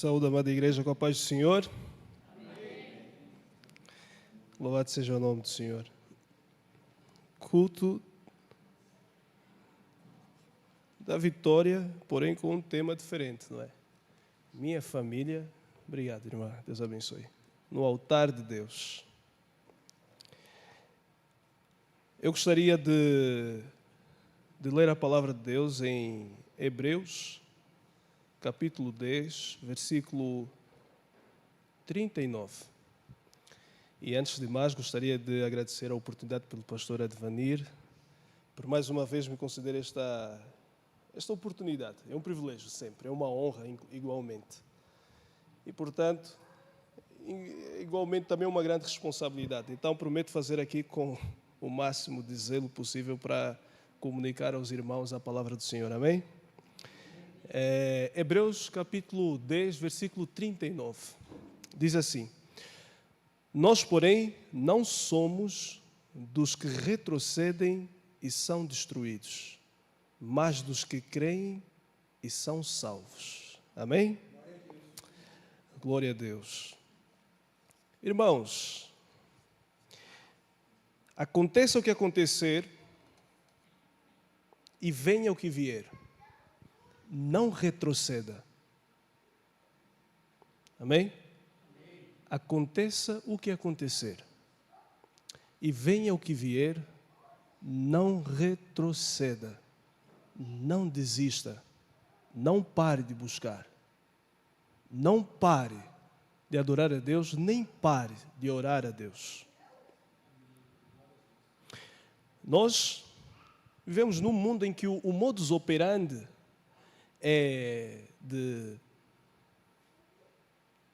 Saúde, amada igreja, com a paz do Senhor. Amém. Louvado seja o nome do Senhor. Culto da vitória, porém com um tema diferente, não é? Minha família, obrigado, irmã, Deus abençoe. No altar de Deus. Eu gostaria de ler a palavra de Deus em Hebreus, capítulo 10, versículo 39. E antes de mais, gostaria de agradecer a oportunidade pelo pastor Advanir, por mais uma vez me conceder esta oportunidade. É um privilégio sempre, é uma honra igualmente. E, portanto, igualmente também é uma grande responsabilidade. Então, prometo fazer aqui com o máximo de zelo possível para comunicar aos irmãos a palavra do Senhor. Amém? Hebreus capítulo 10, versículo 39, diz assim: Nós, porém, não somos dos que retrocedem e são destruídos, mas dos que creem e são salvos. Amém? Glória a Deus. Irmãos, aconteça o que acontecer e venha o que vier, não retroceda. Amém? Aconteça o que acontecer e venha o que vier, não retroceda, não desista, não pare de buscar, não pare de adorar a Deus, nem pare de orar a Deus. Nós vivemos num mundo em que o modus operandi é de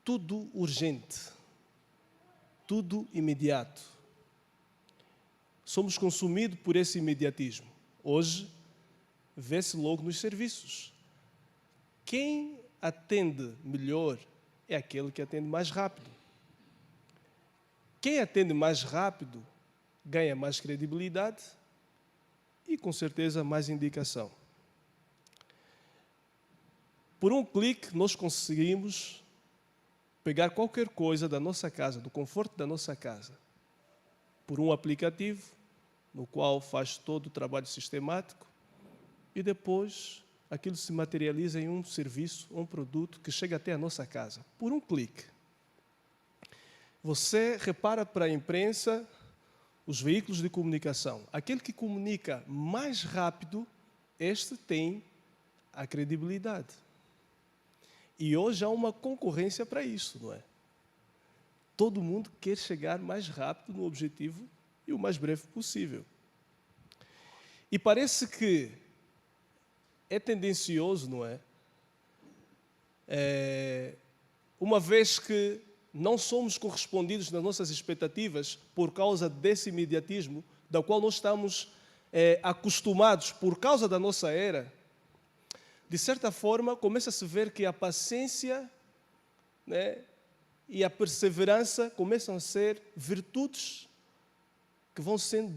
tudo urgente, tudo imediato. Somos consumidos por esse imediatismo. Hoje, vê-se logo nos serviços. Quem atende melhor é aquele que atende mais rápido. Quem atende mais rápido ganha mais credibilidade e, com certeza, mais indicação. Por um clique, nós conseguimos pegar qualquer coisa da nossa casa, do conforto da nossa casa, por um aplicativo, no qual faz todo o trabalho sistemático, e depois aquilo se materializa em um serviço, um produto que chega até a nossa casa, por um clique. Você repara para a imprensa, os veículos de comunicação. Aquele que comunica mais rápido, este tem a credibilidade. E hoje há uma concorrência para isso, não é? Todo mundo quer chegar mais rápido no objetivo e o mais breve possível. E parece que é tendencioso, não é? Uma vez que não somos correspondidos nas nossas expectativas por causa desse imediatismo, da qual nós estamos acostumados por causa da nossa era, de certa forma, começa a se ver que a paciência, né, e a perseverança começam a ser virtudes que vão sendo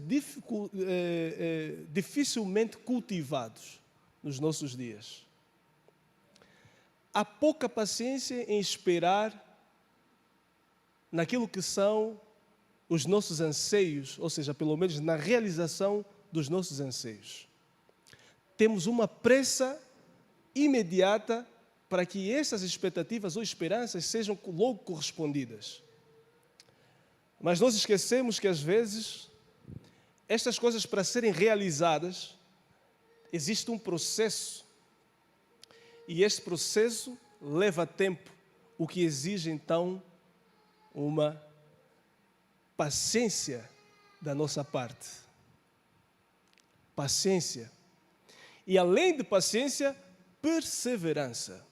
dificilmente cultivados nos nossos dias. Há pouca paciência em esperar naquilo que são os nossos anseios, ou seja, pelo menos na realização dos nossos anseios. Temos uma pressa imediata para que essas expectativas ou esperanças sejam logo correspondidas. Mas nós esquecemos que, às vezes, estas coisas, para serem realizadas, existe um processo. E este processo leva tempo, o que exige, então, uma paciência da nossa parte. Paciência. E, além de paciência, perseverança.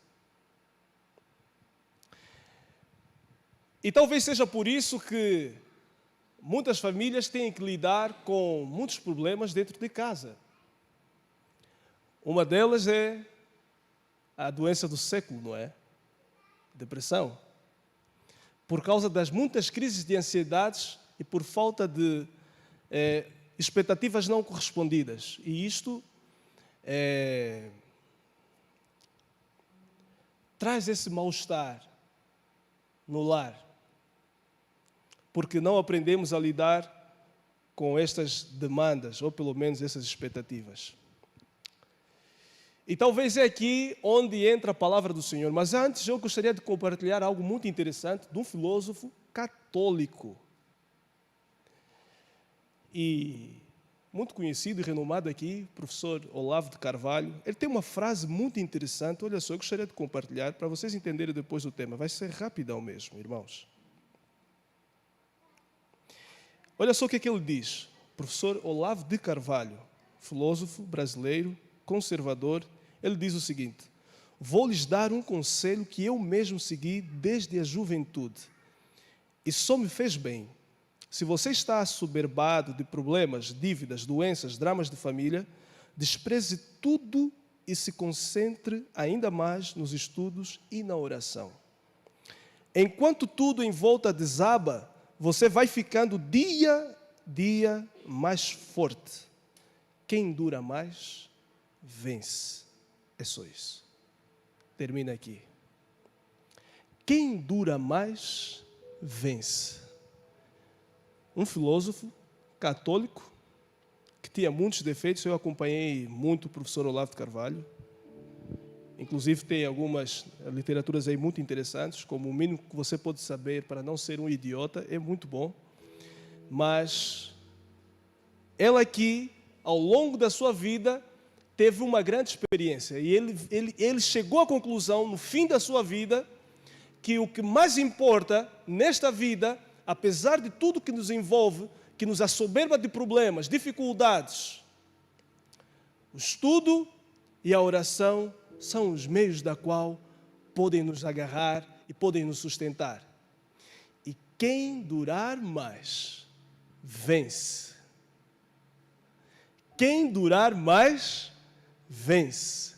E talvez seja por isso que muitas famílias têm que lidar com muitos problemas dentro de casa. Uma delas é a doença do século, não é? Depressão. Por causa das muitas crises de ansiedades e por falta de expectativas não correspondidas. E isto traz esse mal-estar no lar, porque não aprendemos a lidar com estas demandas, ou pelo menos essas expectativas. E talvez é aqui onde entra a palavra do Senhor. Mas antes eu gostaria de compartilhar algo muito interessante de um filósofo católico. E muito conhecido e renomado aqui, professor Olavo de Carvalho. Ele tem uma frase muito interessante, olha só, eu gostaria de compartilhar para vocês entenderem depois do tema. Vai ser rapidão mesmo, irmãos. Olha só o que é que ele diz. Professor Olavo de Carvalho, filósofo brasileiro, conservador, ele diz o seguinte: vou-lhes dar um conselho que eu mesmo segui desde a juventude e só me fez bem. Se você está assoberbado de problemas, dívidas, doenças, dramas de família, despreze tudo e se concentre ainda mais nos estudos e na oração. Enquanto tudo em volta desaba, você vai ficando dia a dia mais forte. Quem dura mais, vence. É só isso. Termina aqui. Quem dura mais, vence. Um filósofo católico que tinha muitos defeitos. Eu acompanhei muito o professor Olavo de Carvalho. Inclusive tem algumas literaturas aí muito interessantes, como O Mínimo que Você Pode Saber para Não Ser um Idiota, é muito bom. Mas ela aqui, ao longo da sua vida, teve uma grande experiência. E ele chegou à conclusão, no fim da sua vida, que o que mais importa nesta vida, apesar de tudo que nos envolve, que nos assoberba de problemas, dificuldades, o estudo e a oração são os meios da qual podem nos agarrar e podem nos sustentar. E quem durar mais, vence. Quem durar mais, vence.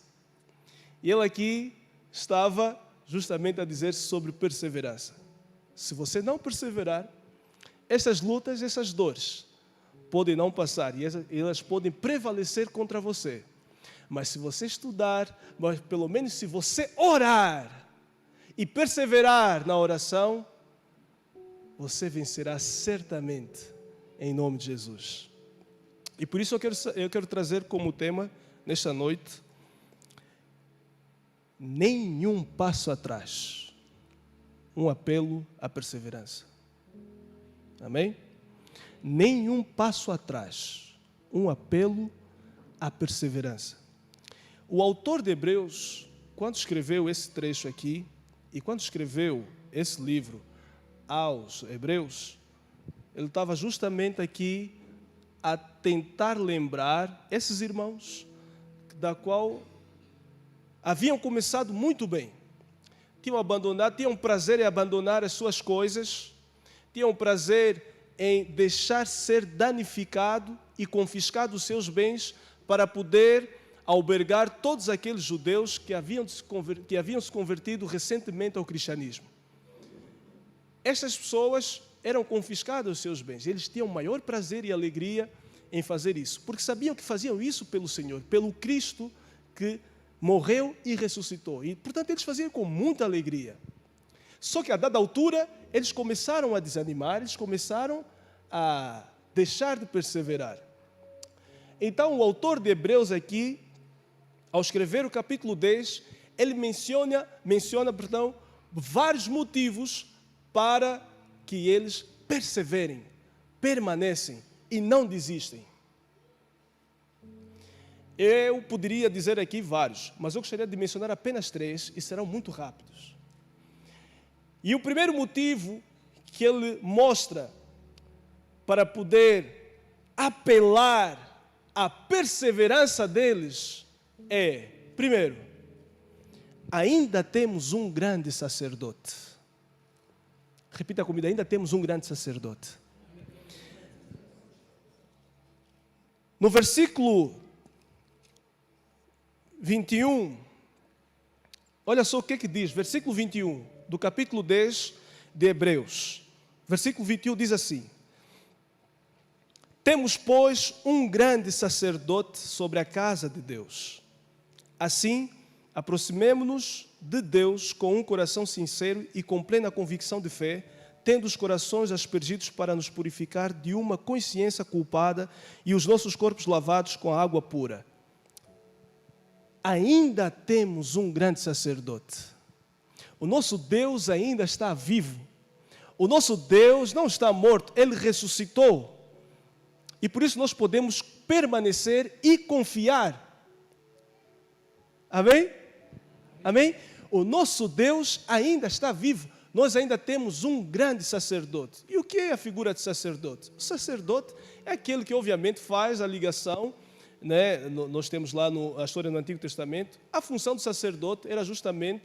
E ele aqui estava justamente a dizer sobre perseverança. Se você não perseverar, essas lutas, essas dores podem não passar e elas podem prevalecer contra você. Mas se você estudar, mas pelo menos se você orar e perseverar na oração, você vencerá certamente em nome de Jesus. E por isso eu quero trazer como tema nesta noite: nenhum passo atrás. Um apelo à perseverança. Amém? Nenhum passo atrás. Um apelo à perseverança. O autor de Hebreus, quando escreveu esse trecho aqui, e quando escreveu esse livro aos Hebreus, ele estava justamente aqui a tentar lembrar esses irmãos da qual haviam começado muito bem. Tinham prazer em abandonar as suas coisas, tinham prazer em deixar ser danificado e confiscado os seus bens para poder albergar todos aqueles judeus que haviam se convertido recentemente ao cristianismo. Estas pessoas eram confiscados os seus bens. Eles tinham maior prazer e alegria em fazer isso, porque sabiam que faziam isso pelo Senhor, pelo Cristo que morreu e ressuscitou. E, portanto, eles faziam com muita alegria. Só que, a dada altura, eles começaram a desanimar, eles começaram a deixar de perseverar. Então, o autor de Hebreus aqui, ao escrever o capítulo 10, ele menciona vários motivos para que eles perseverem, permanecem e não desistem. Eu poderia dizer aqui vários, mas eu gostaria de mencionar apenas 3 e serão muito rápidos. E o primeiro motivo que ele mostra para poder apelar à perseverança deles é, primeiro, ainda temos um grande sacerdote. Repita comigo, ainda temos um grande sacerdote. No versículo 21, olha só o que diz, versículo 21, do capítulo 10 de Hebreus. Versículo 21 diz assim: temos, pois, um grande sacerdote sobre a casa de Deus. Assim, aproximemo-nos de Deus com um coração sincero e com plena convicção de fé, tendo os corações aspergidos para nos purificar de uma consciência culpada e os nossos corpos lavados com a água pura. Ainda temos um grande sacerdote. O nosso Deus ainda está vivo. O nosso Deus não está morto, Ele ressuscitou. E por isso nós podemos permanecer e confiar. Amém? Amém? O nosso Deus ainda está vivo. Nós ainda temos um grande sacerdote. E o que é a figura de sacerdote? O sacerdote é aquele que obviamente faz a ligação, né? Nós temos lá a história no Antigo Testamento. A função do sacerdote era justamente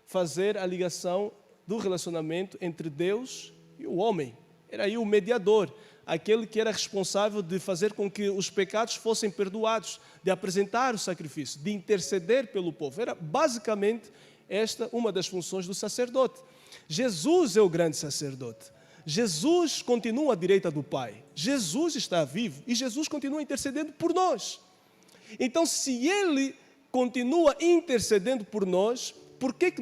fazer a ligação do relacionamento entre Deus e o homem. Era aí o mediador, aquele que era responsável de fazer com que os pecados fossem perdoados, de apresentar o sacrifício, de interceder pelo povo. Era basicamente esta uma das funções do sacerdote. Jesus é o grande sacerdote. Jesus continua à direita do Pai. Jesus está vivo e Jesus continua intercedendo por nós. Então, se Ele continua intercedendo por nós, por que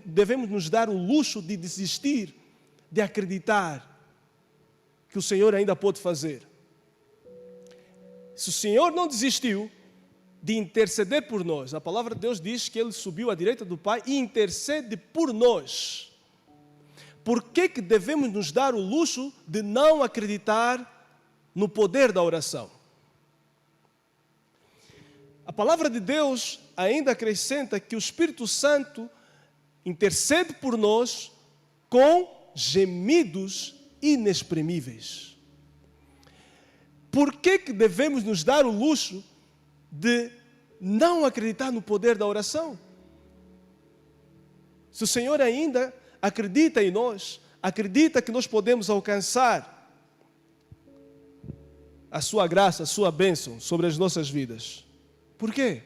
devemos nos dar o luxo de desistir, de acreditar que o Senhor ainda pode fazer? Se o Senhor não desistiu de interceder por nós, a palavra de Deus diz que Ele subiu à direita do Pai e intercede por nós. Por que devemos nos dar o luxo de não acreditar no poder da oração? A palavra de Deus ainda acrescenta que o Espírito Santo intercede por nós com gemidos inexprimíveis. Por que devemos nos dar o luxo de não acreditar no poder da oração? Se o Senhor ainda acredita em nós, acredita que nós podemos alcançar a sua graça, a sua bênção sobre as nossas vidas. Por quê?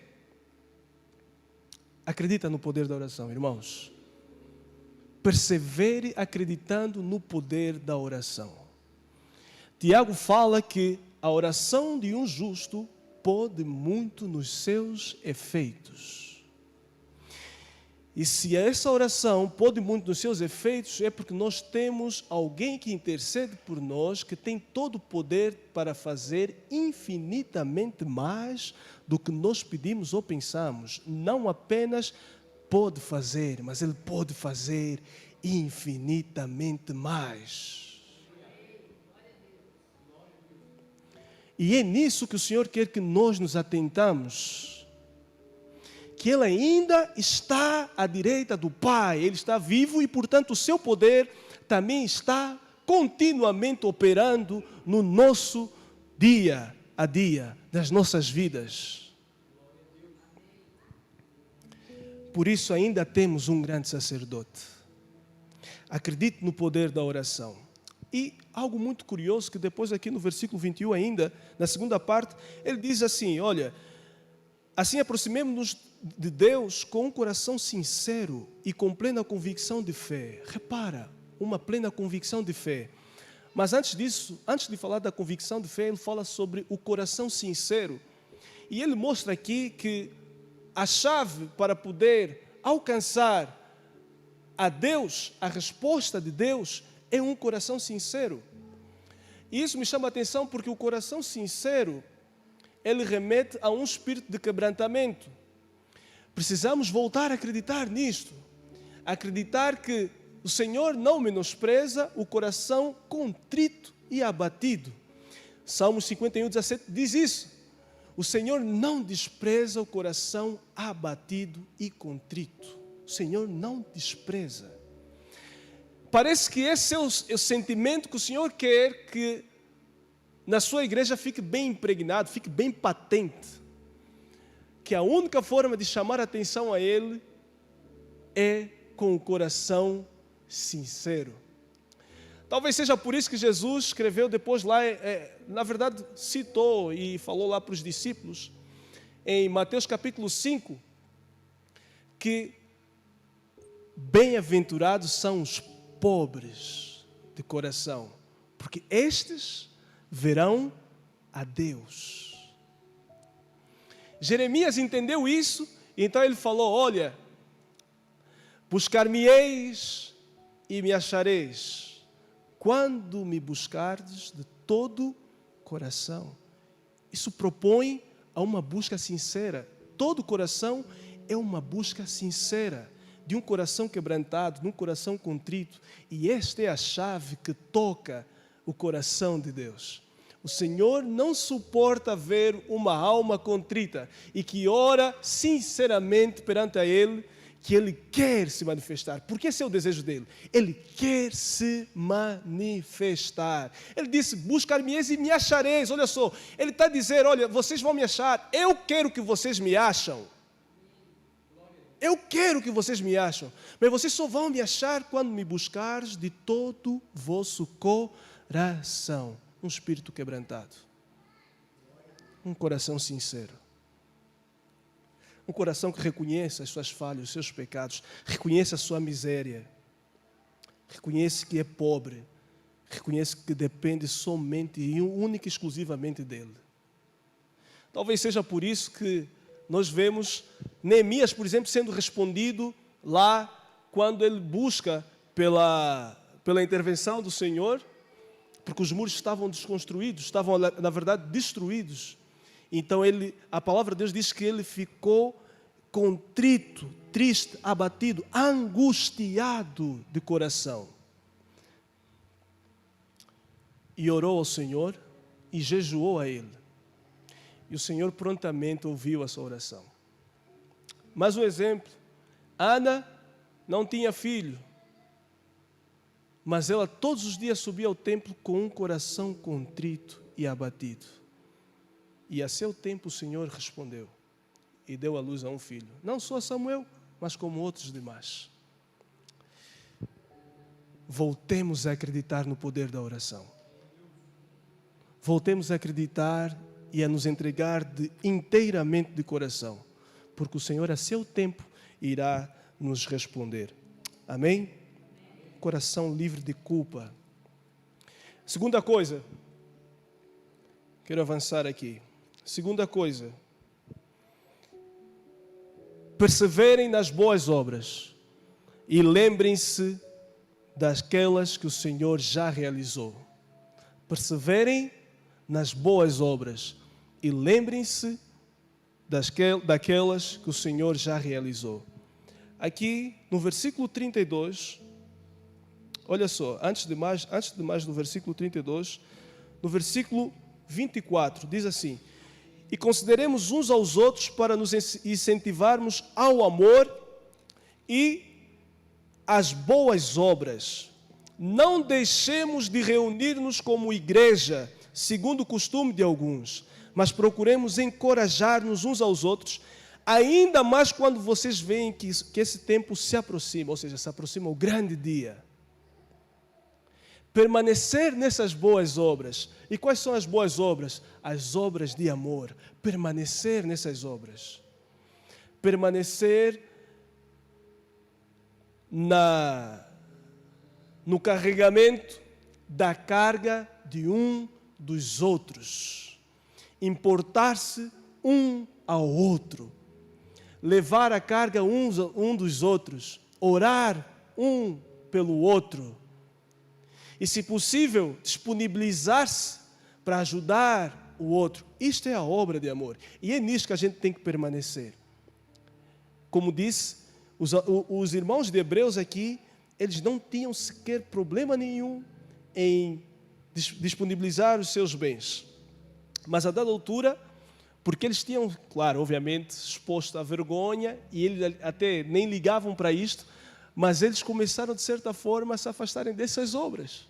Acredita no poder da oração, irmãos. Persevere acreditando no poder da oração. Tiago fala que a oração de um justo pode muito nos seus efeitos. E se essa oração pode muito nos seus efeitos, é porque nós temos alguém que intercede por nós, que tem todo o poder para fazer infinitamente mais do que nós pedimos ou pensamos. Não apenas pode fazer, mas Ele pode fazer infinitamente mais. E é nisso que o Senhor quer que nós nos atentamos. Que Ele ainda está à direita do Pai, Ele está vivo e, portanto, o seu poder também está continuamente operando no nosso dia a dia, nas nossas vidas. Por isso ainda temos um grande sacerdote. Acredite no poder da oração. E algo muito curioso, que depois aqui no versículo 21 ainda, na segunda parte, ele diz assim, olha, assim aproximemo-nos de Deus com um coração sincero e com plena convicção de fé. Repara, uma plena convicção de fé. Mas antes disso, antes de falar da convicção de fé, ele fala sobre o coração sincero. E ele mostra aqui que a chave para poder alcançar a Deus, a resposta de Deus, é um coração sincero. E isso me chama a atenção porque o coração sincero, ele remete a um espírito de quebrantamento. Precisamos voltar a acreditar nisto. Acreditar que o Senhor não menospreza o coração contrito e abatido. Salmos 51, 17 diz isso. O Senhor não despreza o coração abatido e contrito. O Senhor não despreza. Parece que esse é o sentimento que o Senhor quer que na sua igreja fique bem impregnado, fique bem patente. Que a única forma de chamar a atenção a Ele é com o coração sincero. Talvez seja por isso que Jesus escreveu depois lá, na verdade citou e falou lá para os discípulos, em Mateus capítulo 5, que bem-aventurados são os pobres de coração, porque estes verão a Deus. Jeremias entendeu isso Então ele falou, olha, buscar-me-eis e me achareis, quando me buscardes de todo coração. Isso propõe a uma busca sincera. Todo coração é uma busca sincera, de um coração quebrantado, de um coração contrito. E esta é a chave que toca o coração de Deus. O Senhor não suporta ver uma alma contrita e que ora sinceramente perante a Ele, que Ele quer se manifestar. Porque esse é o desejo dEle. Ele quer se manifestar. Ele disse, buscar-me-eis e me achareis. Olha só, Ele está a dizer, olha, vocês vão me achar. Eu quero que vocês me acham. Eu quero que vocês me acham. Mas vocês só vão me achar quando me buscares de todo o vosso coração. Um espírito quebrantado. Um coração sincero. Um coração que reconhece as suas falhas, os seus pecados, reconhece a sua miséria, reconhece que é pobre, reconhece que depende somente e única e exclusivamente dele. Talvez seja por isso que nós vemos Neemias, por exemplo, sendo respondido lá quando ele busca pela intervenção do Senhor, porque os muros estavam desconstruídos, estavam, na verdade, destruídos. Então, a palavra de Deus diz que ele ficou contrito, triste, abatido, angustiado de coração. E orou ao Senhor e jejuou a Ele. E o Senhor prontamente ouviu a sua oração. Mais um exemplo. Ana não tinha filho, mas ela todos os dias subia ao templo com um coração contrito e abatido. E a seu tempo o Senhor respondeu e deu à luz a um filho. Não só a Samuel, mas como outros demais. Voltemos a acreditar no poder da oração. Voltemos a acreditar e a nos entregar inteiramente de coração. Porque o Senhor a seu tempo irá nos responder. Amém? Coração livre de culpa. Segunda coisa. Quero avançar aqui. Segunda coisa, perseverem nas boas obras e lembrem-se daquelas que o Senhor já realizou. Perseverem nas boas obras e lembrem-se daquelas que o Senhor já realizou. Aqui no versículo 32, olha só, antes de mais no versículo 32, no versículo 24, diz assim: e consideremos uns aos outros para nos incentivarmos ao amor e às boas obras. Não deixemos de reunir-nos como igreja, segundo o costume de alguns, mas procuremos encorajar-nos uns aos outros, ainda mais quando vocês veem que esse tempo se aproxima, ou seja, se aproxima o grande dia. Permanecer nessas boas obras. E quais são as boas obras? As obras de amor. Permanecer nessas obras. Permanecer no carregamento da carga de um dos outros. Importar-se um ao outro. Levar a carga um dos outros. Orar um pelo outro. E, se possível, disponibilizar-se para ajudar o outro. Isto é a obra de amor. E é nisso que a gente tem que permanecer. Como disse, os irmãos de Hebreus aqui, eles não tinham sequer problema nenhum em disponibilizar os seus bens. Mas a dada altura, porque eles tinham, claro, obviamente, exposto à vergonha, e eles até nem ligavam para isto, mas eles começaram, de certa forma, a se afastarem dessas obras.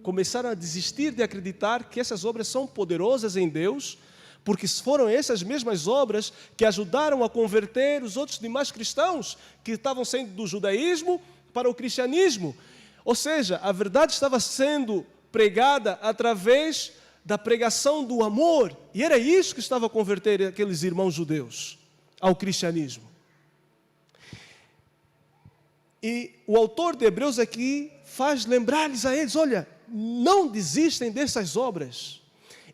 Começaram a desistir de acreditar que essas obras são poderosas em Deus, porque foram essas mesmas obras que ajudaram a converter os outros demais cristãos que estavam saindo do judaísmo para o cristianismo. Ou seja, a verdade estava sendo pregada através da pregação do amor, e era isso que estava a converter aqueles irmãos judeus ao cristianismo. E o autor de Hebreus aqui faz lembrar-lhes a eles, olha, não desistem dessas obras.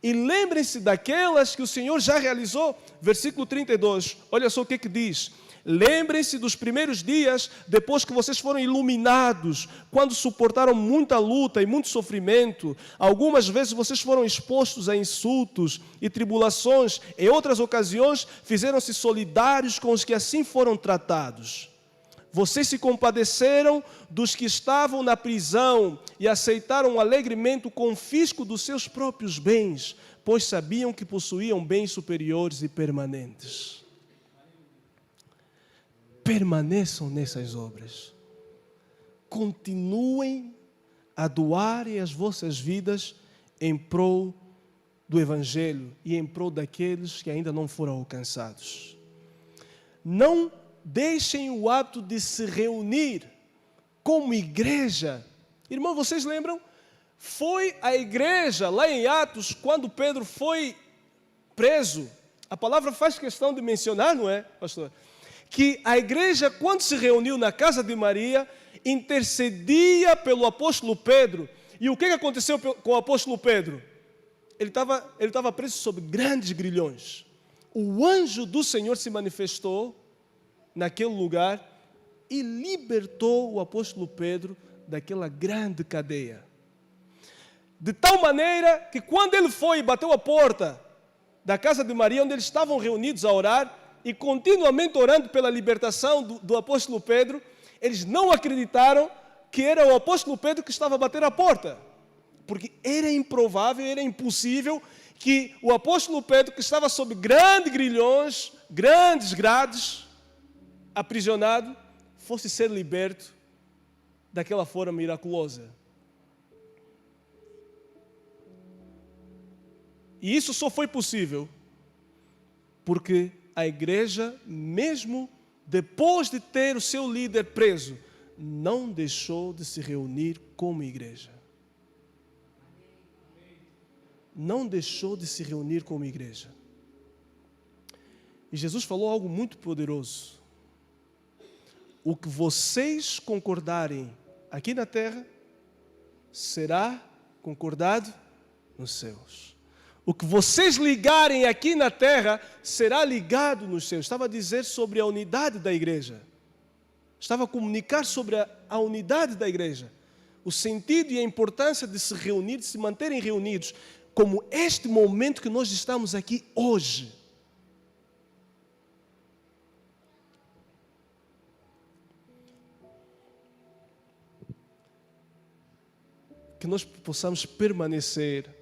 E lembrem-se daquelas que o Senhor já realizou. Versículo 32, olha só o que diz. Lembrem-se dos primeiros dias, depois que vocês foram iluminados, quando suportaram muita luta e muito sofrimento. Algumas vezes vocês foram expostos a insultos e tribulações. Em outras ocasiões, fizeram-se solidários com os que assim foram tratados. Vocês se compadeceram dos que estavam na prisão e aceitaram alegremente o confisco dos seus próprios bens, pois sabiam que possuíam bens superiores e permanentes. Permaneçam nessas obras. Continuem a doarem as vossas vidas em prol do Evangelho e em prol daqueles que ainda não foram alcançados. Não deixem o hábito de se reunir como igreja. Irmão, vocês lembram? Foi a igreja, lá em Atos, quando Pedro foi preso. A palavra faz questão de mencionar, não é, pastor? Que a igreja, quando se reuniu na casa de Maria, intercedia pelo apóstolo Pedro. E o que aconteceu com o apóstolo Pedro? Ele estava preso sob grandes grilhões. O anjo do Senhor se manifestou naquele lugar e libertou o apóstolo Pedro daquela grande cadeia. De tal maneira que quando ele foi e bateu a porta da casa de Maria, onde eles estavam reunidos a orar, e continuamente orando pela libertação do apóstolo Pedro, eles não acreditaram que era o apóstolo Pedro que estava a bater a porta. Porque era improvável, era impossível que o apóstolo Pedro, que estava sob grandes grilhões, grandes grades, aprisionado, fosse ser liberto daquela forma miraculosa. E isso só foi possível porque a igreja, mesmo depois de ter o seu líder preso, não deixou de se reunir como igreja. Não deixou de se reunir como igreja. E Jesus falou algo muito poderoso. O que vocês concordarem aqui na terra, será concordado nos céus. O que vocês ligarem aqui na terra, será ligado nos céus. Estava a dizer sobre a unidade da igreja. Estava a comunicar sobre a unidade da igreja. O sentido e a importância de se reunir, de se manterem reunidos, como este momento que nós estamos aqui hoje. Que nós possamos permanecer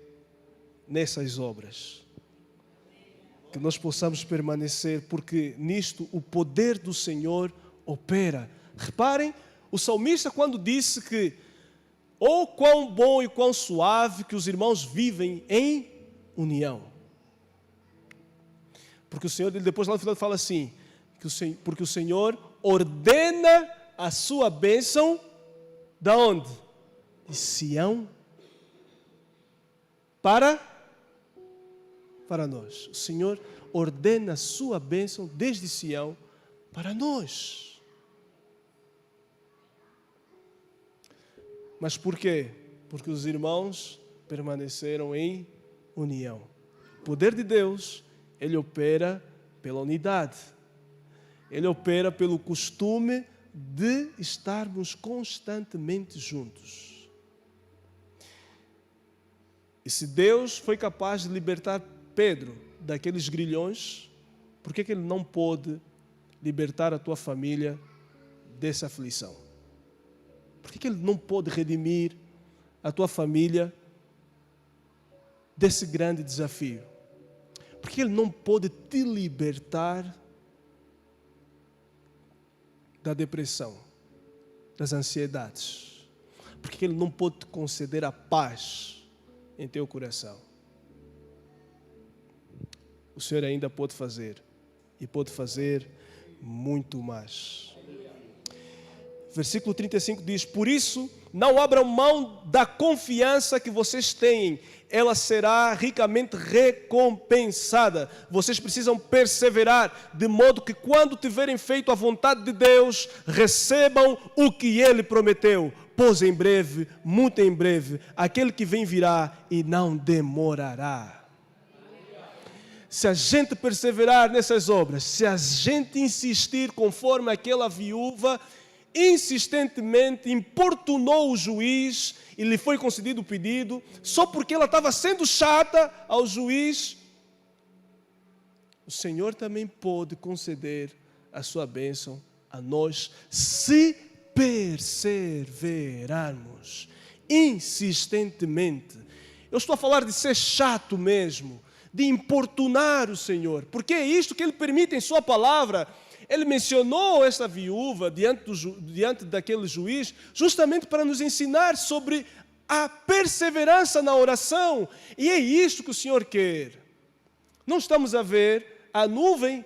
nessas obras. Que nós possamos permanecer, porque nisto o poder do Senhor opera. Reparem, o salmista quando disse que oh, quão bom e quão suave que os irmãos vivem em união. Porque o Senhor, depois lá no final fala assim, porque o Senhor ordena a sua bênção da onde? De Sião para nós. O Senhor ordena a sua bênção desde Sião para nós. Mas por quê? Porque os irmãos permaneceram em união. O poder de Deus, ele opera pela unidade. Ele opera pelo costume de estarmos constantemente juntos. E se Deus foi capaz de libertar Pedro daqueles grilhões, por que Ele não pôde libertar a tua família dessa aflição? Por que Ele não pôde redimir a tua família desse grande desafio? Por que Ele não pôde te libertar da depressão, das ansiedades? Por que Ele não pôde te conceder a paz em teu coração? O Senhor ainda pode fazer, e pode fazer muito mais. Versículo 35 diz: por isso, não abram mão da confiança que vocês têm, ela será ricamente recompensada. Vocês precisam perseverar, de modo que quando tiverem feito a vontade de Deus, recebam o que Ele prometeu. Pois em breve, muito em breve, aquele que vem virá e não demorará. se a gente perseverar nessas obras, se a gente insistir conforme aquela viúva insistentemente importunou o juiz e lhe foi concedido o pedido, só porque ela estava sendo chata ao juiz, o Senhor também pode conceder a sua bênção a nós, se perseverarmos insistentemente. Eu estou a falar de ser chato mesmo, de importunar o Senhor, porque é isto que Ele permite em sua palavra. Ele mencionou essa viúva diante daquele juiz, justamente para nos ensinar sobre a perseverança na oração. E é isto que o Senhor quer. Não estamos a ver, a nuvem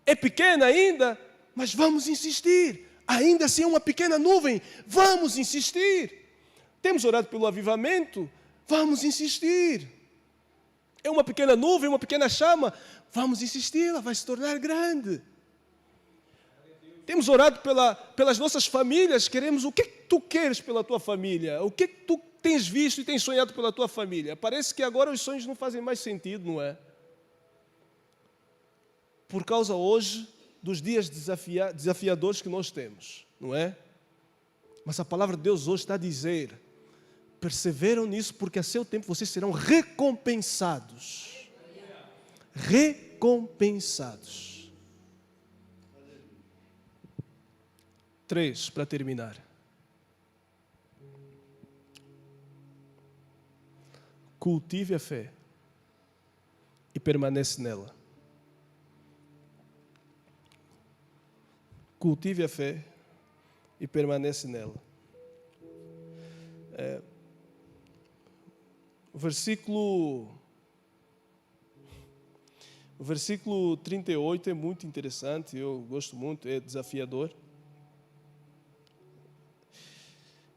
é pequena ainda, mas vamos insistir. Ainda assim é uma pequena nuvem, vamos insistir. Temos orado pelo avivamento, vamos insistir. É uma pequena nuvem, uma pequena chama, vamos insistir, ela vai se tornar grande. Temos orado pelas nossas famílias, queremos o que tu queres pela tua família, o que tu tens visto e tens sonhado pela tua família. Parece que agora os sonhos não fazem mais sentido, não é? Por causa hoje dos dias desafiadores que nós temos, não é? Mas a palavra de Deus hoje está a dizer, perseveram nisso porque a seu tempo vocês serão recompensados. Recompensados. 3, para terminar. Cultive a fé e permanece nela. Cultive a fé e permanece nela. O versículo 38 é muito interessante, eu gosto muito, é desafiador.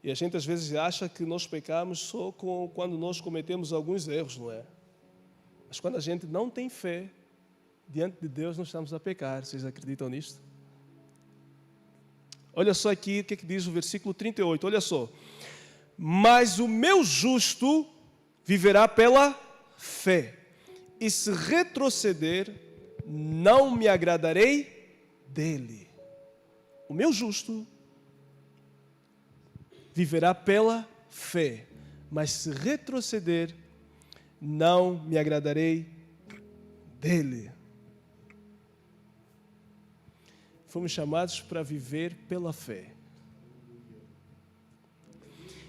E a gente às vezes acha que nós pecamos só quando nós cometemos alguns erros, não é? Mas quando a gente não tem fé, diante de Deus nós estamos a pecar. Vocês acreditam nisto? Olha só aqui o que diz o versículo 38, olha só. Mas o meu justo viverá pela fé, e se retroceder, não me agradarei dele. O meu justo viverá pela fé, mas se retroceder, não me agradarei dele. Fomos chamados para viver pela fé.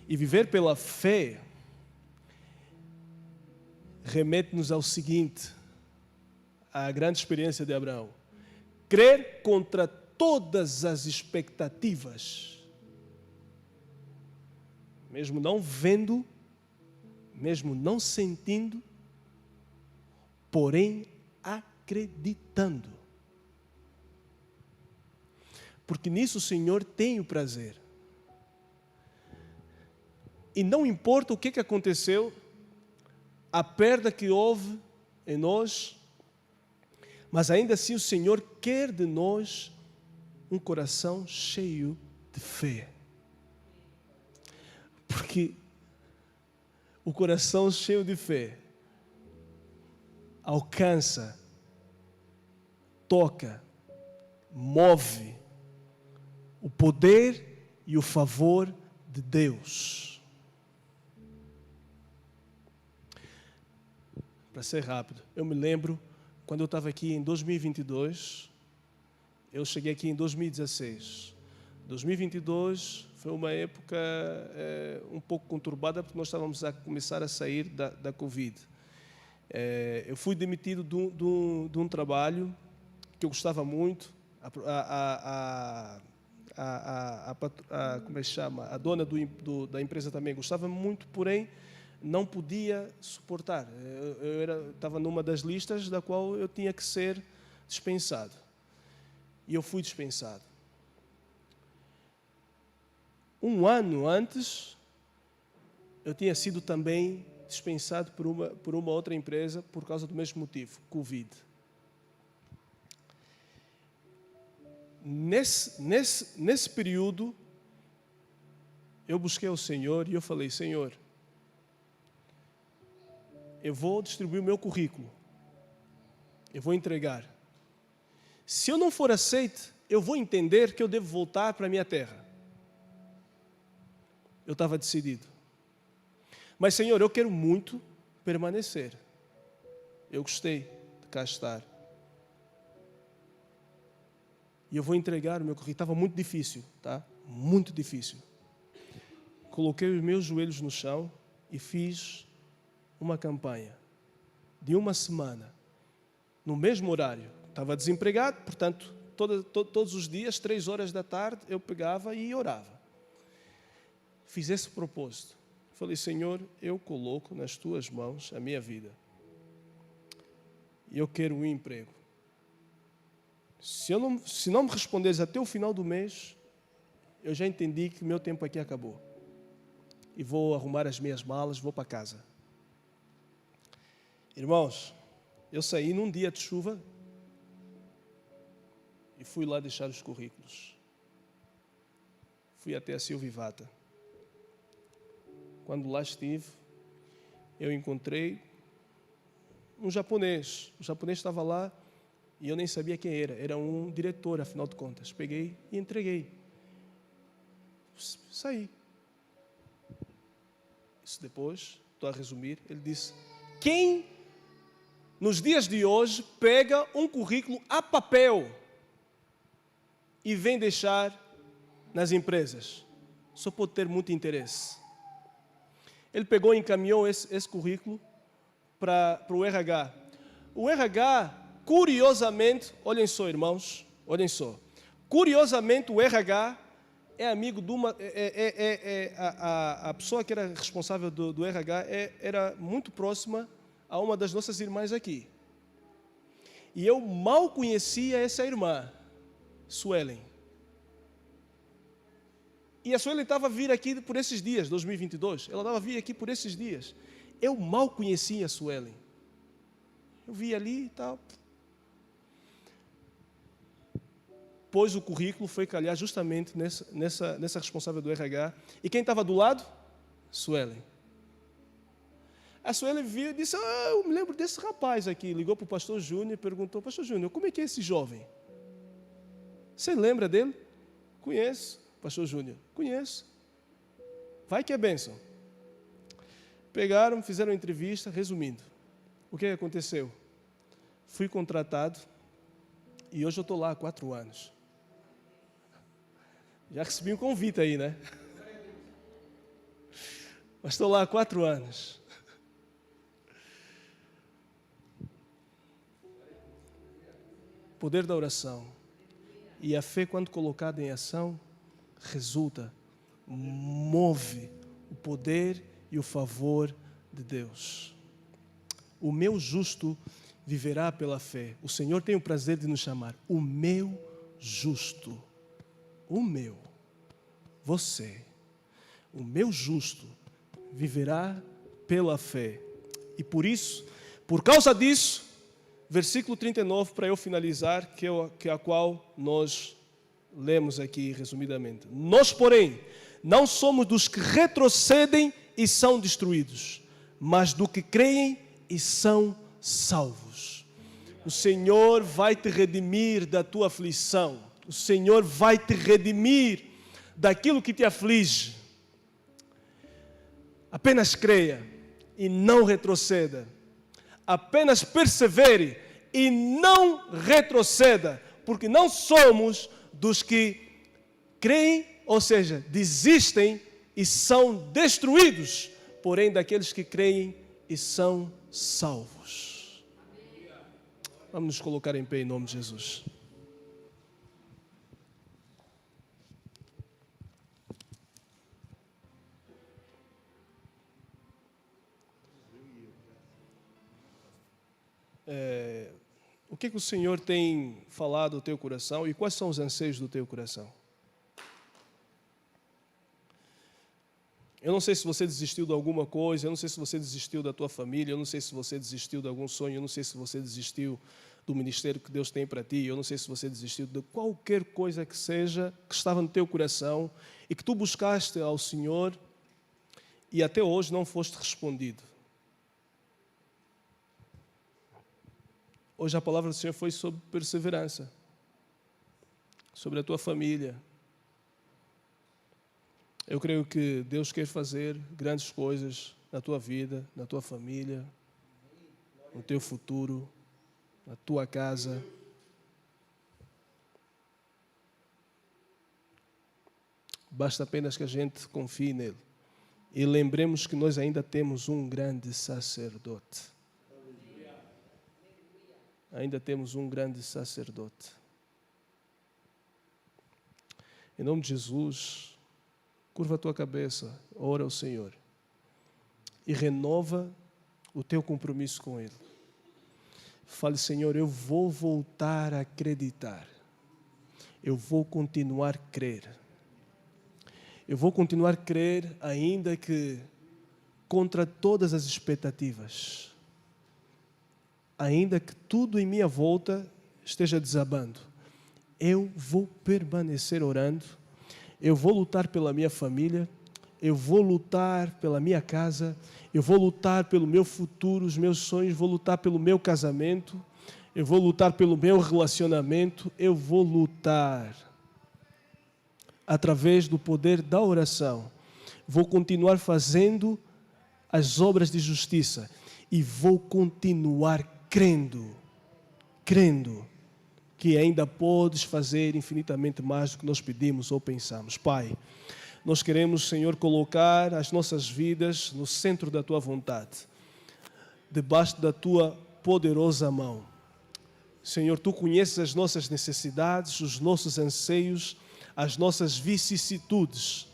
E viver pela fé remete-nos ao seguinte, à grande experiência de Abraão. Crer contra todas as expectativas, mesmo não vendo, mesmo não sentindo, porém acreditando. Porque nisso o Senhor tem o prazer. E não importa o que aconteceu, a perda que houve em nós, mas ainda assim o Senhor quer de nós um coração cheio de fé. Porque o coração cheio de fé alcança, toca, move o poder e o favor de Deus. Para ser rápido, eu me lembro quando eu estava aqui em 2022, eu cheguei aqui em 2016. 2022 foi uma época um pouco conturbada, porque nós estávamos a começar a sair da Covid. Eu fui demitido de um trabalho que eu gostava muito. Como é que se chama? A dona da empresa também gostava muito, porém não podia suportar. Eu estava numa das listas da qual eu tinha que ser dispensado. E eu fui dispensado. Um ano antes, eu tinha sido também dispensado por uma outra empresa por causa do mesmo motivo, Covid. Nesse período, eu busquei ao Senhor e eu falei, Senhor, eu vou distribuir o meu currículo. Eu vou entregar. Se eu não for aceito, eu vou entender que eu devo voltar para a minha terra. Eu estava decidido. Mas, Senhor, eu quero muito permanecer. Eu gostei de cá estar. E eu vou entregar o meu currículo. Estava muito difícil, tá? Muito difícil. Coloquei os meus joelhos no chão e fiz uma campanha de uma semana, no mesmo horário. Estava desempregado, portanto, todos os dias, 3 horas da tarde, eu pegava e orava. Fiz esse propósito. Falei, Senhor, eu coloco nas tuas mãos a minha vida. E eu quero um emprego. Se não me responderes até o final do mês, eu já entendi que o meu tempo aqui acabou. E vou arrumar as minhas malas, vou para casa. Irmãos, eu saí num dia de chuva e fui lá deixar os currículos. Fui até a Silvivata. Quando lá estive, eu encontrei um japonês. O japonês estava lá e eu nem sabia quem era. Era um diretor, afinal de contas. Peguei e entreguei. Saí. Isso depois, estou a resumir, ele disse, quem nos dias de hoje pega um currículo a papel e vem deixar nas empresas? Só pode ter muito interesse. Ele pegou e encaminhou esse currículo para o RH. O RH, curiosamente, olhem só, irmãos, olhem só. Curiosamente, o RH é amigo de uma... a pessoa que era responsável do RH era muito próxima a uma das nossas irmãs aqui. E eu mal conhecia essa irmã, Suelen. E a Suelen estava a vir aqui por esses dias, 2022. Ela estava a vir aqui por esses dias. Eu mal conhecia a Suelen. Eu vi ali e tal. Pôs o currículo, foi calhar justamente nessa responsável do RH. E quem estava do lado? Suelen. A Suelen viu e disse, eu me lembro desse rapaz aqui. Ligou para o pastor Júnior e perguntou, pastor Júnior, como é que é esse jovem? Você lembra dele? Conheço. Pastor Júnior, conheço. Vai que é bênção. Pegaram, fizeram uma entrevista, resumindo. O que aconteceu? Fui contratado e hoje eu estou lá há 4 anos. Já recebi um convite aí, né? Mas estou lá há 4 anos. Poder da oração. E a fé, quando colocada em ação, resulta, move o poder e o favor de Deus. O meu justo viverá pela fé. O Senhor tem o prazer de nos chamar o meu justo. O meu, você, o meu justo viverá pela fé. E por isso, por causa disso, versículo 39, para eu finalizar, que é a qual nós lemos aqui resumidamente. Nós, porém, não somos dos que retrocedem e são destruídos, mas do que creem e são salvos. O Senhor vai te redimir da tua aflição. O Senhor vai te redimir daquilo que te aflige. Apenas creia e não retroceda. Apenas persevere e não retroceda, porque não somos dos que creem, ou seja, desistem e são destruídos, porém daqueles que creem e são salvos. Vamos nos colocar em pé em nome de Jesus. O que o Senhor tem falado ao teu coração e quais são os anseios do teu coração? Eu não sei se você desistiu de alguma coisa, eu não sei se você desistiu da tua família, eu não sei se você desistiu de algum sonho, eu não sei se você desistiu do ministério que Deus tem para ti, eu não sei se você desistiu de qualquer coisa que seja, que estava no teu coração e que tu buscaste ao Senhor e até hoje não foste respondido. Hoje a palavra do Senhor foi sobre perseverança, sobre a tua família. Eu creio que Deus quer fazer grandes coisas na tua vida, na tua família, no teu futuro, na tua casa. Basta apenas que a gente confie nele. E lembremos que nós ainda temos um grande sacerdote. Ainda temos um grande sacerdote. Em nome de Jesus, curva a tua cabeça, ora ao Senhor e renova o teu compromisso com Ele. Fale, Senhor, eu vou voltar a acreditar. Eu vou continuar a crer. Eu vou continuar a crer, ainda que contra todas as expectativas. Ainda que tudo em minha volta esteja desabando. Eu vou permanecer orando. Eu vou lutar pela minha família. Eu vou lutar pela minha casa. Eu vou lutar pelo meu futuro, os meus sonhos. Vou lutar pelo meu casamento. Eu vou lutar pelo meu relacionamento. Eu vou lutar através do poder da oração. Vou continuar fazendo as obras de justiça e vou continuar crendo que ainda podes fazer infinitamente mais do que nós pedimos ou pensamos. Pai, nós queremos, Senhor, colocar as nossas vidas no centro da Tua vontade, debaixo da Tua poderosa mão. Senhor, Tu conheces as nossas necessidades, os nossos anseios, as nossas vicissitudes.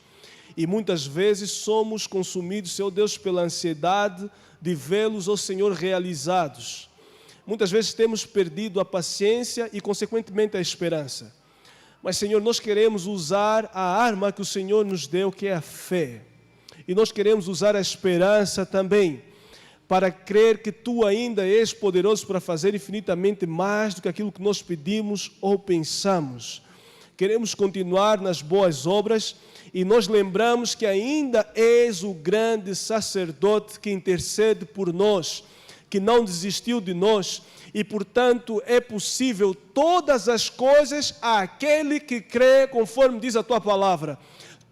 E muitas vezes somos consumidos, Senhor Deus, pela ansiedade de vê-los, ó Senhor, realizados. Muitas vezes temos perdido a paciência e, consequentemente, a esperança. Mas, Senhor, nós queremos usar a arma que o Senhor nos deu, que é a fé. E nós queremos usar a esperança também, para crer que Tu ainda és poderoso para fazer infinitamente mais do que aquilo que nós pedimos ou pensamos. Queremos continuar nas boas obras e nós lembramos que ainda és o grande sacerdote que intercede por nós, que não desistiu de nós e, portanto, é possível todas as coisas àquele que crê, conforme diz a Tua palavra.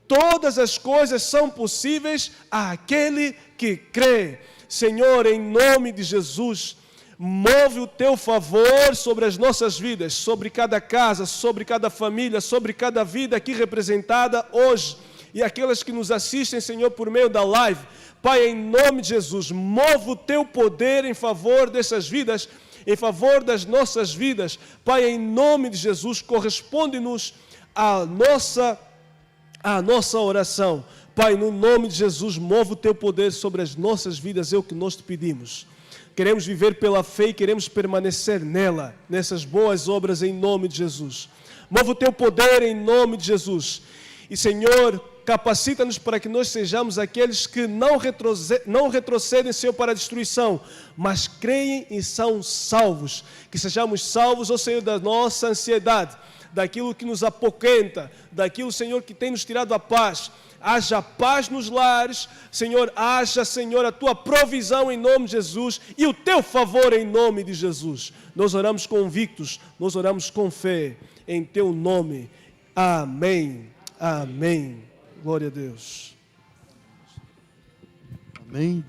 Todas as coisas são possíveis àquele que crê. Senhor, em nome de Jesus, move o Teu favor sobre as nossas vidas, sobre cada casa, sobre cada família, sobre cada vida aqui representada hoje e aquelas que nos assistem, Senhor, por meio da live. Pai, em nome de Jesus, move o Teu poder em favor dessas vidas, em favor das nossas vidas. Pai, em nome de Jesus, corresponde-nos à nossa oração. Pai, no nome de Jesus, move o Teu poder sobre as nossas vidas, é o que nós Te pedimos. Queremos viver pela fé e queremos permanecer nela, nessas boas obras em nome de Jesus. Move o Teu poder em nome de Jesus. E, Senhor, capacita-nos para que nós sejamos aqueles que não retrocedem, Senhor, para a destruição, mas creem e são salvos. Que sejamos salvos, ó Senhor, da nossa ansiedade, daquilo que nos apoquenta, daquilo, Senhor, que tem nos tirado a paz. Haja paz nos lares, Senhor, haja, Senhor, a Tua provisão em nome de Jesus e o Teu favor em nome de Jesus. Nós oramos convictos, nós oramos com fé, em Teu nome. Amém, amém. Glória a Deus. Amém.